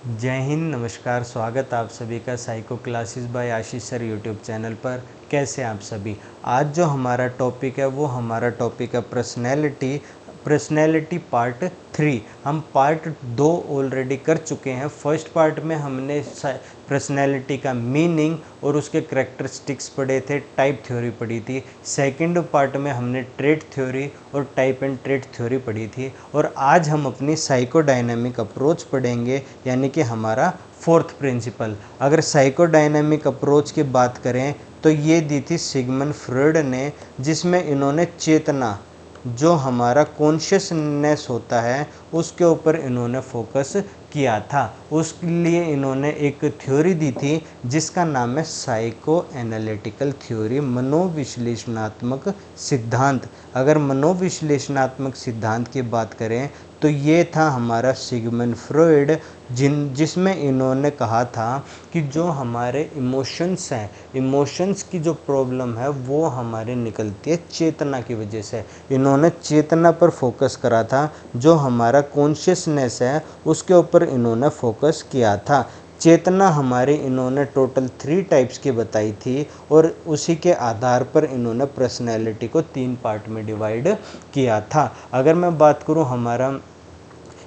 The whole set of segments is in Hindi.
जय हिंद, नमस्कार। स्वागत आप सभी का साइको क्लासेस बाय आशीष सर यूट्यूब चैनल पर। कैसे आप सभी? आज जो हमारा टॉपिक है वो हमारा टॉपिक है पर्सनैलिटी पार्ट 3। हम पार्ट 2 ऑलरेडी कर चुके हैं। फर्स्ट पार्ट में हमने पर्सनैलिटी का मीनिंग और उसके करैक्टरिस्टिक्स पढ़े थे, टाइप थ्योरी पढ़ी थी। सेकंड पार्ट में हमने ट्रेट थ्योरी और टाइप एंड ट्रेट थ्योरी पढ़ी थी। और आज हम अपनी साइकोडायनामिक अप्रोच पढ़ेंगे, यानी कि हमारा फोर्थ प्रिंसिपल। अगर साइकोडायनामिक अप्रोच की बात करें तो ये दी थी सिगमंड फ्रॉइड ने, जिसमें इन्होंने चेतना, जो हमारा कॉन्शियसनेस होता है, उसके ऊपर इन्होंने फोकस किया था। उसके लिए इन्होंने एक थ्योरी दी थी जिसका नाम है साइको एनालिटिकल थ्योरी, मनोविश्लेषणात्मक सिद्धांत। अगर मनोविश्लेषणात्मक सिद्धांत की बात करें तो ये था हमारा सिगमंड फ्रॉइड, जिसमें इन्होंने कहा था कि जो हमारे इमोशंस हैं, इमोशंस की जो प्रॉब्लम है वो हमारे निकलती है चेतना की वजह से। इन्होंने चेतना पर फोकस करा था, जो हमारा कॉन्शियसनेस है उसके ऊपर इन्होंने फोकस किया था। चेतना हमारी इन्होंने टोटल 3 टाइप्स की बताई थी और उसी के आधार पर इन्होंने पर्सनैलिटी को 3 पार्ट में डिवाइड किया था। अगर मैं बात करूं, हमारा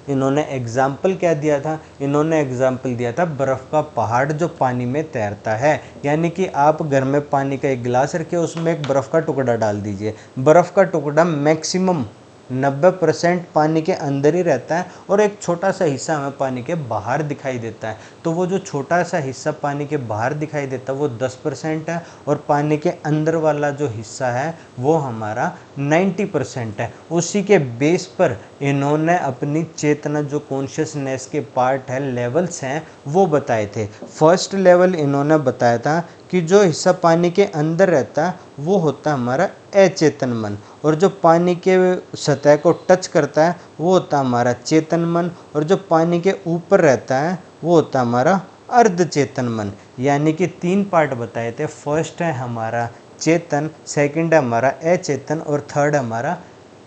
इन्होंने एग्जाम्पल क्या दिया था? इन्होंने एग्जाम्पल दिया था बर्फ़ का पहाड़ जो पानी में तैरता है। यानी कि आप घर में पानी का एक गिलास रखिए, उसमें एक बर्फ़ का टुकड़ा डाल दीजिए। बर्फ़ का टुकड़ा मैक्सिमम 90% पानी के अंदर ही रहता है और एक छोटा सा हिस्सा हमें पानी के बाहर दिखाई देता है। तो वो जो छोटा सा हिस्सा पानी के बाहर दिखाई देता है वो 10% है, और पानी के अंदर वाला जो हिस्सा है वो हमारा 90% है। उसी के बेस पर इन्होंने अपनी चेतना, जो कॉन्शियसनेस के पार्ट है, लेवल्स हैं, वो बताए थे। फर्स्ट लेवल इन्होंने बताया था कि जो हिस्सा पानी के अंदर रहता है वो होता है हमारा अचेतन मन, और जो पानी के सतह को टच करता है वो होता है हमारा चेतन मन, और जो पानी के ऊपर रहता है वो होता है हमारा अर्धचेतन मन। यानी कि 3 पार्ट बताए थे। फर्स्ट है हमारा चेतन, सेकंड है हमारा अचेतन, और थर्ड हमारा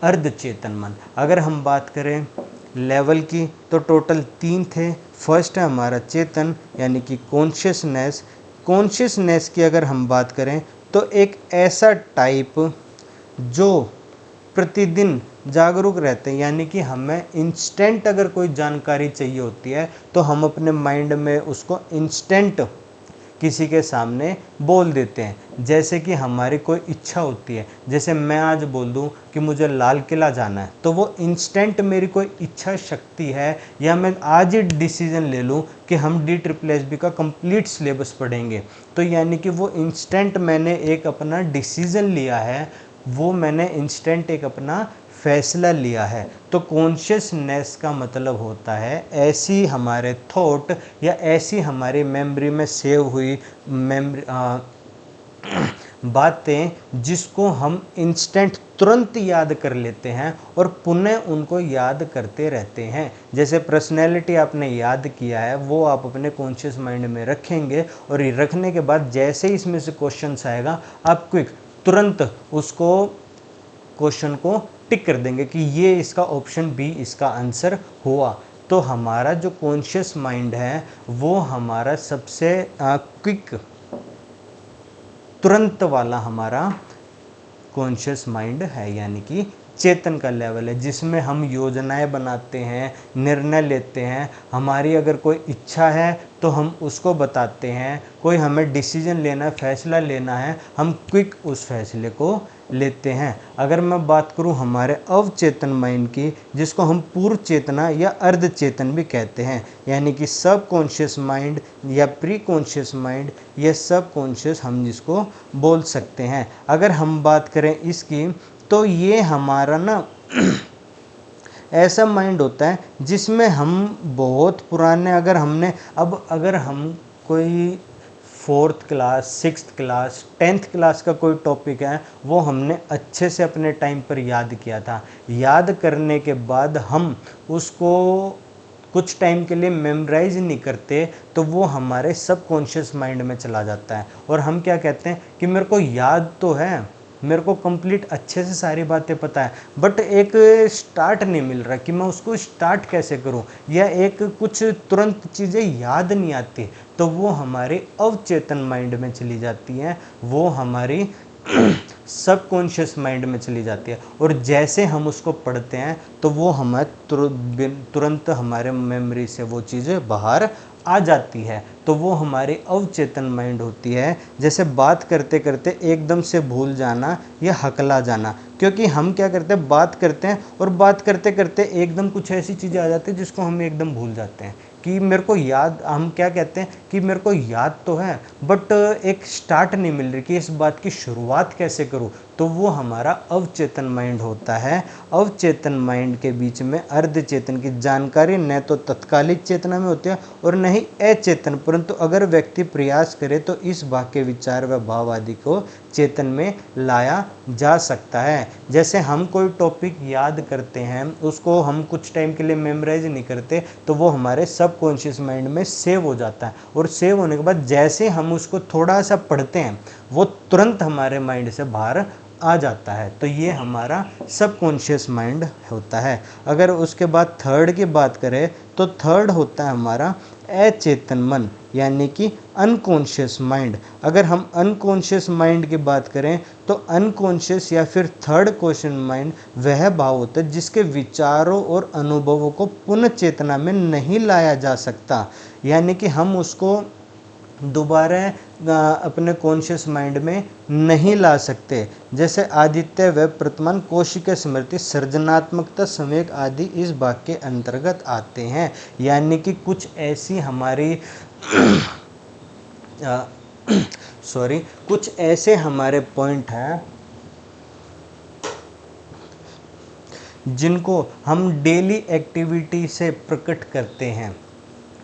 अर्धचेतन मन। अगर हम बात करें लेवल की तो टोटल 3 थे। फर्स्ट है हमारा चेतन, यानी कि कॉन्शियसनेस। कॉन्शियसनेस की अगर हम बात करें तो एक ऐसा टाइप जो प्रतिदिन जागरूक रहते हैं, यानी कि हमें इंस्टेंट अगर कोई जानकारी चाहिए होती है तो हम अपने माइंड में उसको इंस्टेंट किसी के सामने बोल देते हैं। जैसे कि हमारी कोई इच्छा होती है, जैसे मैं आज बोल दूं कि मुझे लाल किला जाना है, तो वो इंस्टेंट मेरी कोई इच्छा शक्ति है। या मैं आज ही डिसीजन ले लूं कि हम DSSB का कंप्लीट सिलेबस पढ़ेंगे, तो यानी कि वो इंस्टेंट मैंने एक अपना डिसीजन लिया है, वो मैंने इंस्टेंट एक अपना फैसला लिया है। तो कॉन्शियसनेस का मतलब होता है ऐसी हमारे थॉट या ऐसी हमारी मेमोरी में सेव हुई मेमोरी बातें, जिसको हम इंस्टेंट तुरंत याद कर लेते हैं और पुनः उनको याद करते रहते हैं। जैसे पर्सनैलिटी आपने याद किया है, वो आप अपने कॉन्शियस माइंड में रखेंगे, और ये रखने के बाद जैसे ही इसमें से क्वेश्चन आएगा, आप क्विक तुरंत उसको क्वेश्चन को टिक कर देंगे कि ये इसका ऑप्शन बी इसका आंसर हुआ। तो हमारा जो कॉन्शियस माइंड है वो हमारा सबसे क्विक, तुरंत वाला हमारा कॉन्शियस माइंड है, यानी कि चेतन का लेवल है, जिसमें हम योजनाएं बनाते हैं, निर्णय लेते हैं। हमारी अगर कोई इच्छा है तो हम उसको बताते हैं, कोई हमें डिसीजन लेना है, फैसला लेना है, हम क्विक उस फैसले को लेते हैं। अगर मैं बात करूं हमारे अवचेतन माइंड की, जिसको हम पूर्व चेतना या अर्ध चेतन भी कहते हैं, यानी कि सब कॉन्शियस माइंड या प्री कॉन्शियस माइंड, ये सब कॉन्शियस हम जिसको बोल सकते हैं। अगर हम बात करें इसकी, तो ये हमारा ना ऐसा माइंड होता है जिसमें हम बहुत पुराने, अगर हम कोई 4th class, 6th class, 10th class का कोई टॉपिक है, वो हमने अच्छे से अपने टाइम पर याद किया था। याद करने के बाद हम उसको कुछ टाइम के लिए मेमोराइज नहीं करते, तो वो हमारे सबकॉन्शियस माइंड में चला जाता है, और हम क्या कहते हैं कि मेरे को याद तो है मेरे को कंप्लीट अच्छे से सारी बातें पता है, बट एक स्टार्ट नहीं मिल रहा कि मैं उसको स्टार्ट कैसे करूं, या एक कुछ तुरंत चीज़ें याद नहीं आती, तो वो हमारे अवचेतन माइंड में चली जाती हैं, वो हमारी सबकॉन्शियस माइंड में चली जाती है। और जैसे हम उसको पढ़ते हैं तो वो हमें तुरंत हमारे मेमोरी से वो चीज़ें बाहर आ जाती है, तो वो हमारी अवचेतन माइंड होती है। जैसे बात करते करते एकदम से भूल जाना या हकला जाना, क्योंकि हम क्या करते हैं, बात करते हैं और बात करते करते एकदम कुछ ऐसी चीज़ें आ जाती है जिसको हम एकदम भूल जाते हैं कि मेरे को याद, हम क्या कहते हैं कि मेरे को याद तो है, बट एक स्टार्ट नहीं मिल रही कि इस बात की शुरुआत कैसे करूं, तो वो हमारा अवचेतन माइंड होता है। अवचेतन माइंड के बीच में अर्धचेतन की जानकारी न तो तत्कालिक चेतना में होती है और न ही अचेतन, परंतु अगर व्यक्ति प्रयास करे तो इस भाग के विचार व भाव आदि को चेतन में लाया जा सकता है। जैसे हम कोई टॉपिक याद करते हैं, उसको हम कुछ टाइम के लिए मेमोराइज नहीं करते, तो वो हमारे सबकॉन्शियस माइंड में सेव हो जाता है, और सेव होने के बाद जैसे हम उसको थोड़ा सा पढ़ते हैं वो तुरंत हमारे माइंड से बाहर आ जाता है। तो ये हमारा सबकॉन्शियस माइंड होता है। अगर उसके बाद थर्ड की बात करें तो थर्ड होता है हमारा अचेतन मन, यानी कि अनकॉन्शियस माइंड। अगर हम अनकॉन्शियस माइंड की बात करें तो अनकॉन्शियस या फिर थर्ड क्वेश्चन माइंड वह भाव होता है जिसके विचारों और अनुभवों को पुनः चेतना में नहीं लाया जा सकता, यानी कि हम उसको दोबारा अपने कॉन्शियस माइंड में नहीं ला सकते। जैसे आदित्य व वर्तमान कोशिका स्मृति, सृजनात्मकता, संवेग आदि इस भाग के अंतर्गत आते हैं, यानी कि कुछ ऐसी हमारी कुछ ऐसे हमारे पॉइंट हैं जिनको हम डेली एक्टिविटी से प्रकट करते हैं,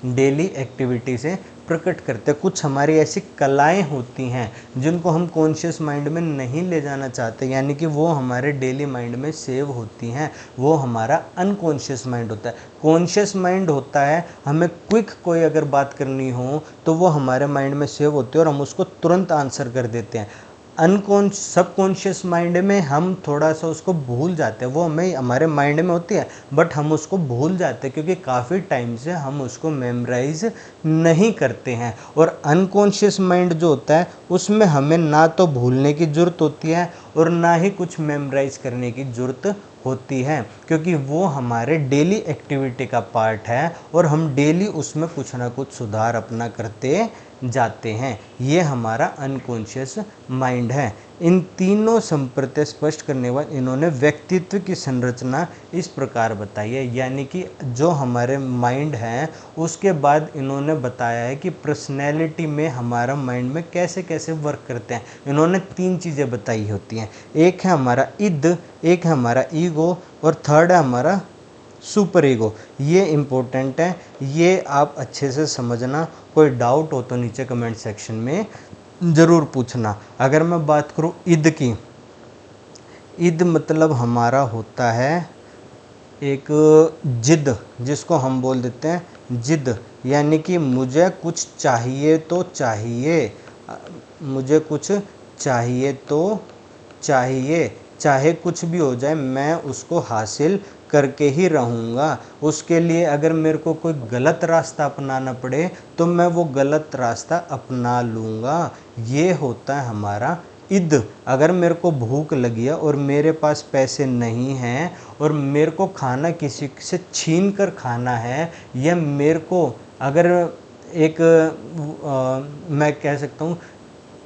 डेली एक्टिविटी से प्रकट करते हैं। कुछ हमारी ऐसी कलाएं होती हैं जिनको हम कॉन्शियस माइंड में नहीं ले जाना चाहते, यानी कि वो हमारे डेली माइंड में सेव होती हैं, वो हमारा अनकॉन्शियस माइंड होता है। कॉन्शियस माइंड होता है, हमें क्विक कोई अगर बात करनी हो तो वो हमारे माइंड में सेव होती है और हम उसको तुरंत आंसर कर देते हैं। सबकॉन्शियस माइंड में हम थोड़ा सा उसको भूल जाते हैं, वो हमें हमारे माइंड में होती है बट हम उसको भूल जाते हैं क्योंकि काफ़ी टाइम से हम उसको मेमोराइज नहीं करते हैं। और अनकॉन्शियस माइंड जो होता है उसमें हमें ना तो भूलने की ज़रूरत होती है और ना ही कुछ मेमोराइज करने की ज़रूरत होती है, क्योंकि वो हमारे डेली एक्टिविटी का पार्ट है और हम डेली उसमें कुछ ना कुछ सुधार अपना करते जाते हैं। ये हमारा अनकॉन्शियस माइंड है। इन तीनों संप्रत्यय स्पष्ट करने के बाद इन्होंने व्यक्तित्व की संरचना इस प्रकार बताई है, यानी कि जो हमारे माइंड है उसके बाद इन्होंने बताया है कि पर्सनैलिटी में हमारा माइंड में कैसे कैसे वर्क करते हैं। इन्होंने तीन चीज़ें बताई होती हैं, एक है हमारा इद, एक है हमारा ईगो और थर्ड है हमारा सुपर ईगो। ये इम्पोर्टेंट है, ये आप अच्छे से समझना। कोई डाउट हो तो नीचे कमेंट सेक्शन में ज़रूर पूछना। अगर मैं बात करूँ ईद की, ईद मतलब हमारा होता है एक जिद, जिसको हम बोल देते हैं जिद, यानी कि मुझे कुछ चाहिए तो चाहिए, मुझे कुछ चाहिए तो चाहिए, चाहे कुछ भी हो जाए मैं उसको हासिल करके ही रहूँगा। उसके लिए अगर मेरे को कोई गलत रास्ता अपनाना पड़े तो मैं वो गलत रास्ता अपना लूँगा। ये होता है हमारा इद। अगर मेरे को भूख लगी है और मेरे पास पैसे नहीं हैं और मेरे को खाना किसी से छीन कर खाना है, या मेरे को अगर एक मैं कह सकता हूँ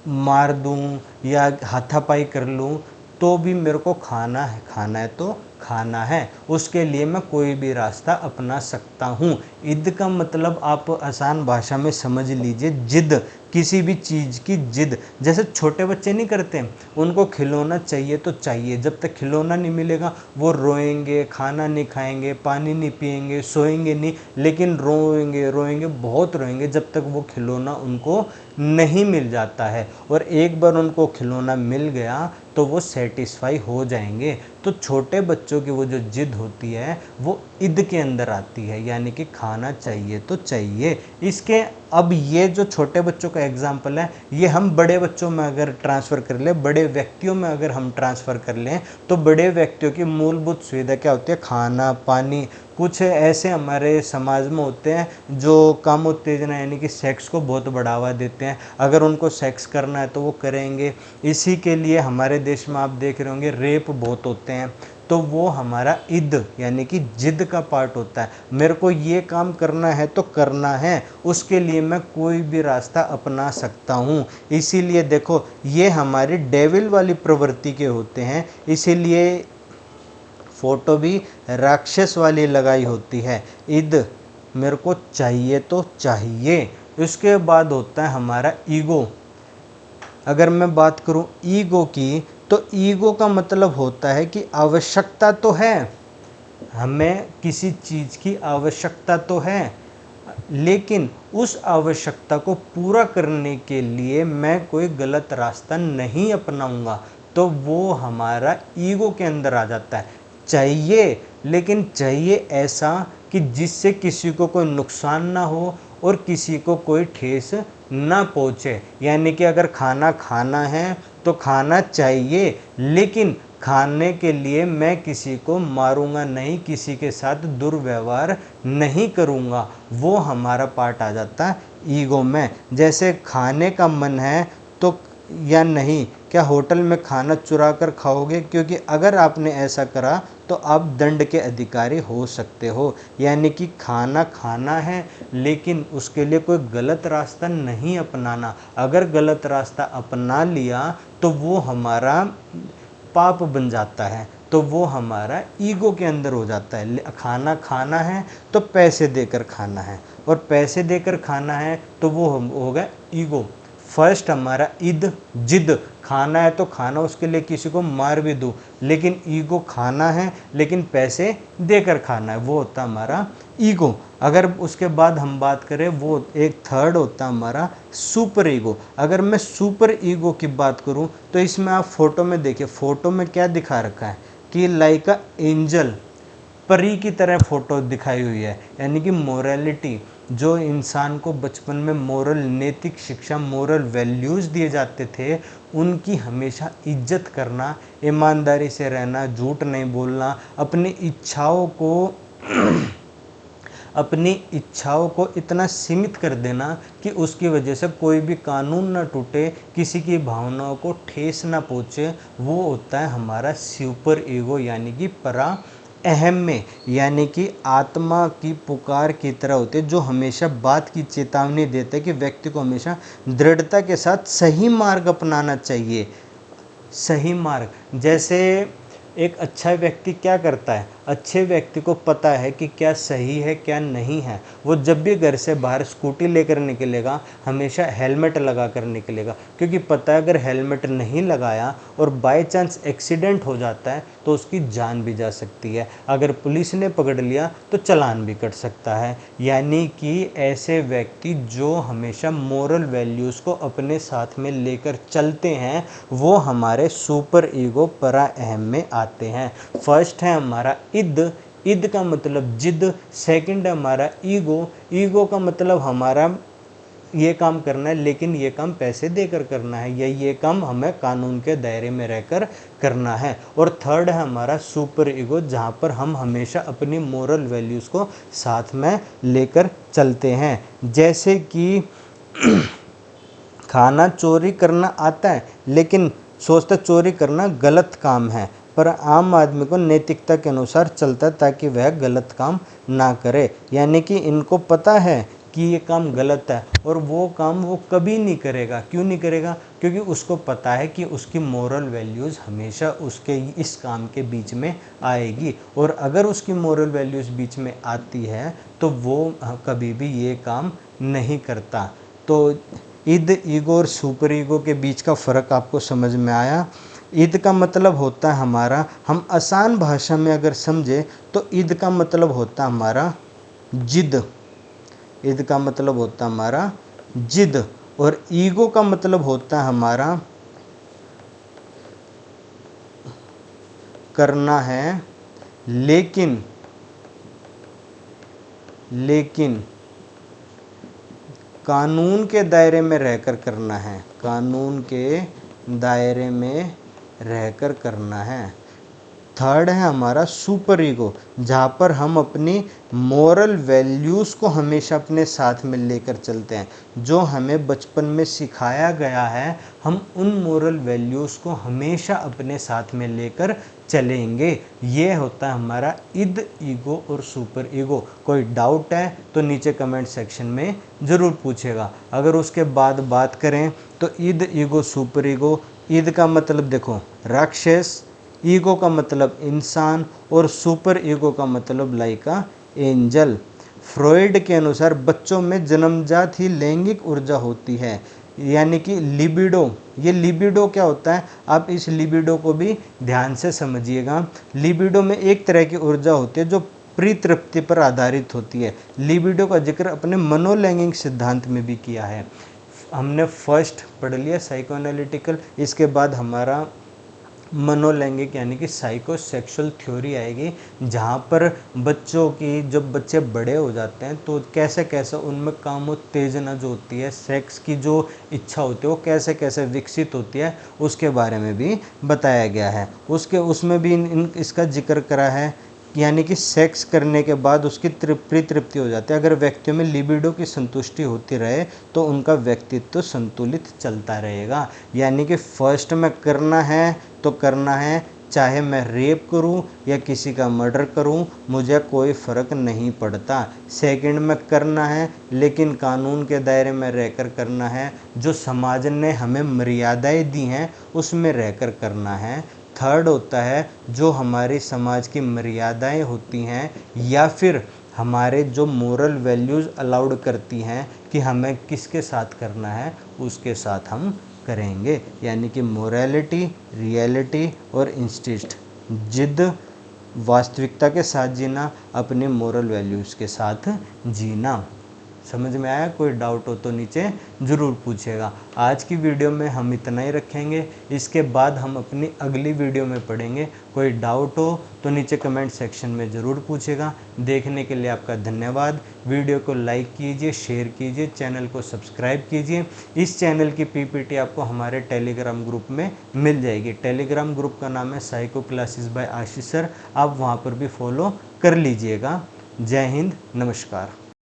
मार दूँ या हाथापाई कर लूँ तो भी मेरे को खाना है तो खाना है, उसके लिए मैं कोई भी रास्ता अपना सकता हूँ। इद का मतलब आप आसान भाषा में समझ लीजिए जिद, किसी भी चीज़ की जिद। जैसे छोटे बच्चे नहीं करते, उनको खिलौना चाहिए तो चाहिए, जब तक खिलौना नहीं मिलेगा वो रोएंगे, खाना नहीं खाएंगे, पानी नहीं पिएंगे, सोएंगे नहीं, लेकिन रोएंगे रोएंगे बहुत रोएंगे जब तक वो खिलौना उनको नहीं मिल जाता है। और एक बार उनको खिलौना मिल गया तो वो सेटिस्फाई हो जाएंगे। तो छोटे बच्चों बच्चों की वो जो जिद होती है वो ईद के अंदर आती है, यानी कि खाना चाहिए तो चाहिए। इसके अब ये जो छोटे बच्चों का एग्जाम्पल है, ये हम बड़े बच्चों में अगर ट्रांसफ़र कर लें, बड़े व्यक्तियों में अगर हम ट्रांसफ़र कर लें, तो बड़े व्यक्तियों की मूलभूत सुविधा क्या होती है? खाना, पानी। कुछ ऐसे हमारे समाज में होते हैं जो काम उत्तेजना यानी कि सेक्स को बहुत बढ़ावा देते हैं। अगर उनको सेक्स करना है तो वो करेंगे। इसी के लिए हमारे देश में आप देख रहे होंगे रेप बहुत होते हैं। तो वो हमारा इद यानी कि जिद का पार्ट होता है। मेरे को ये काम करना है तो करना है, उसके लिए मैं कोई भी रास्ता अपना सकता हूँ। इसीलिए देखो, ये हमारी डेविल वाली प्रवृत्ति के होते हैं, इसीलिए फ़ोटो भी राक्षस वाली लगाई होती है। इद मेरे को चाहिए तो चाहिए। उसके बाद होता है हमारा ईगो। अगर मैं बात करूं ईगो की, तो ईगो का मतलब होता है कि आवश्यकता तो है, हमें किसी चीज़ की आवश्यकता तो है, लेकिन उस आवश्यकता को पूरा करने के लिए मैं कोई गलत रास्ता नहीं अपनाऊंगा। तो वो हमारा ईगो के अंदर आ जाता है। चाहिए, लेकिन चाहिए ऐसा कि जिससे किसी को कोई नुकसान ना हो और किसी को कोई ठेस ना पहुँचे। यानी कि अगर खाना खाना है तो खाना चाहिए, लेकिन खाने के लिए मैं किसी को मारूंगा नहीं, किसी के साथ दुर्व्यवहार नहीं करूंगा। वो हमारा पार्ट आ जाता है ईगो में। जैसे खाने का मन है तो या नहीं, क्या होटल में खाना चुरा कर खाओगे? क्योंकि अगर आपने ऐसा करा तो आप दंड के अधिकारी हो सकते हो। यानी कि खाना खाना है, लेकिन उसके लिए कोई गलत रास्ता नहीं अपनाना। अगर गलत रास्ता अपना लिया तो वो हमारा पाप बन जाता है, तो वो हमारा ईगो के अंदर हो जाता है। खाना खाना है तो पैसे देकर खाना है, और पैसे देकर खाना है तो वो होगा ईगो। फर्स्ट हमारा इद, जिद। खाना है तो खाना, उसके लिए किसी को मार भी दूँ, लेकिन ईगो खाना है लेकिन पैसे देकर खाना है, वो होता हमारा ईगो। अगर उसके बाद हम बात करें, वो एक थर्ड होता हमारा सुपर ईगो। अगर मैं सुपर ईगो की बात करूं तो इसमें आप फोटो में देखिए, फोटो में क्या दिखा रखा है कि लाइक अ एंजल, परी की तरह फोटो दिखाई हुई है। यानी कि मोरालिटी, जो इंसान को बचपन में मोरल, नैतिक शिक्षा, मोरल वैल्यूज़ दिए जाते थे, उनकी हमेशा इज्जत करना, ईमानदारी से रहना, झूठ नहीं बोलना, अपनी इच्छाओं को इतना सीमित कर देना कि उसकी वजह से कोई भी कानून ना टूटे, किसी की भावनाओं को ठेस ना पहुँचे, वो होता है हमारा सुपर ईगो। यानी कि परा अहम में, यानी कि आत्मा की पुकार की तरह होते, जो हमेशा बात की चेतावनी देते कि व्यक्ति को हमेशा दृढ़ता के साथ सही मार्ग अपनाना चाहिए। सही मार्ग, जैसे एक अच्छा व्यक्ति क्या करता है? अच्छे व्यक्ति को पता है कि क्या सही है क्या नहीं है। वो जब भी घर से बाहर स्कूटी लेकर निकलेगा, हमेशा हेलमेट लगा कर निकलेगा, क्योंकि पता है अगर हेलमेट नहीं लगाया और बाय चांस एक्सीडेंट हो जाता है तो उसकी जान भी जा सकती है। अगर पुलिस ने पकड़ लिया तो चालान भी कट सकता है। यानी कि ऐसे व्यक्ति जो हमेशा मोरल वैल्यूज़ को अपने साथ में लेकर चलते हैं, वो हमारे सुपर ईगो, परा अहम में आते हैं। फर्स्ट है हमारा इद, इद का मतलब जिद। सेकंड है हमारा ईगो, ईगो का मतलब हमारा ये काम करना है लेकिन ये काम पैसे देकर करना है, या ये काम हमें कानून के दायरे में रहकर करना है। और थर्ड है हमारा सुपर ईगो, जहाँ पर हम हमेशा अपनी मोरल वैल्यूज़ को साथ में लेकर चलते हैं। जैसे कि खाना चोरी करना आता है, लेकिन सोचता चोरी करना गलत काम है, पर आम आदमी को नैतिकता के अनुसार चलता है ताकि वह गलत काम ना करे। यानी कि इनको पता है कि ये काम गलत है, और वो काम वो कभी नहीं करेगा। क्यों नहीं करेगा? क्योंकि उसको पता है कि उसकी मोरल वैल्यूज़ हमेशा उसके इस काम के बीच में आएगी, और अगर उसकी मोरल वैल्यूज़ बीच में आती है तो वो कभी भी ये काम नहीं करता। तो ईद, ईगो और सुपर ईगो के बीच का फ़र्क आपको समझ में आया। ईद का मतलब होता है हमारा, हम आसान भाषा में अगर समझे तो ईद का मतलब होता है हमारा जिद। ईद का मतलब होता है हमारा जिद, और ईगो का मतलब होता है हमारा करना है, लेकिन कानून के दायरे में रहकर करना है, कानून के दायरे में रहकर करना है। थर्ड है हमारा सुपर ईगो, जहाँ पर हम अपनी मोरल वैल्यूज़ को हमेशा अपने साथ में लेकर चलते हैं। जो हमें बचपन में सिखाया गया है, हम उन मोरल वैल्यूज़ को हमेशा अपने साथ में लेकर चलेंगे। ये होता है हमारा इद, ईगो और सुपर ईगो। कोई डाउट है तो नीचे कमेंट सेक्शन में ज़रूर पूछेगा। अगर उसके बाद बात करें तो इद, ईगो, सुपर ईगो। इद का मतलब देखो राक्षस, ईगो का मतलब इंसान और सुपर ईगो का मतलब लाइक अ एंजल। फ्रॉइड के अनुसार बच्चों में जन्मजात ही लैंगिक ऊर्जा होती है, यानी कि लिबिडो। ये लिबिडो क्या होता है, आप इस लिबिडो को भी ध्यान से समझिएगा। लिबिडो में एक तरह की ऊर्जा होती है जो प्रीतृप्ति पर आधारित होती है। लिबिडो का जिक्र अपने मनोलैंगिक सिद्धांत में भी किया है। हमने फर्स्ट पढ़ लिया साइकोएनालिटिकल, इसके बाद हमारा मनोलैंगिक यानी कि साइकोसेक्सुअल थ्योरी आएगी, जहाँ पर बच्चों की, जब बच्चे बड़े हो जाते हैं तो कैसे कैसे उनमें कामोत्तेजना जो होती है, सेक्स की जो इच्छा होती है वो कैसे कैसे विकसित होती है, उसके बारे में भी बताया गया है। उसमें भी इसका जिक्र करा है, यानी कि सेक्स करने के बाद उसकी तृप्ति हो जाती है। अगर व्यक्तियों में लिबिडो की संतुष्टि होती रहे तो उनका व्यक्तित्व संतुलित चलता रहेगा। यानी कि फर्स्ट में करना है तो करना है, चाहे मैं रेप करूं या किसी का मर्डर करूं, मुझे कोई फ़र्क नहीं पड़ता। सेकंड में करना है लेकिन कानून के दायरे में रहकर करना है, जो समाज ने हमें मर्यादाएं दी हैं उसमें रहकर करना है। थर्ड होता है जो हमारी समाज की मर्यादाएं होती हैं या फिर हमारे जो मोरल वैल्यूज़ अलाउड करती हैं कि हमें किसके साथ करना है, उसके साथ हम करेंगे। यानी कि मोरालिटी, रियलिटी और इंस्टिंक्ट, जिद, वास्तविकता के साथ जीना, अपने मोरल वैल्यूज़ के साथ जीना। समझ में आया? कोई डाउट हो तो नीचे ज़रूर पूछेगा। आज की वीडियो में हम इतना ही रखेंगे, इसके बाद हम अपनी अगली वीडियो में पढ़ेंगे। कोई डाउट हो तो नीचे कमेंट सेक्शन में ज़रूर पूछेगा। देखने के लिए आपका धन्यवाद। वीडियो को लाइक कीजिए, शेयर कीजिए, चैनल को सब्सक्राइब कीजिए। इस चैनल की पीपीटी आपको हमारे टेलीग्राम ग्रुप में मिल जाएगी। टेलीग्राम ग्रुप का नाम है साइको क्लासेस बाय आशीष सर, आप वहाँ पर भी फॉलो कर लीजिएगा। जय हिंद, नमस्कार।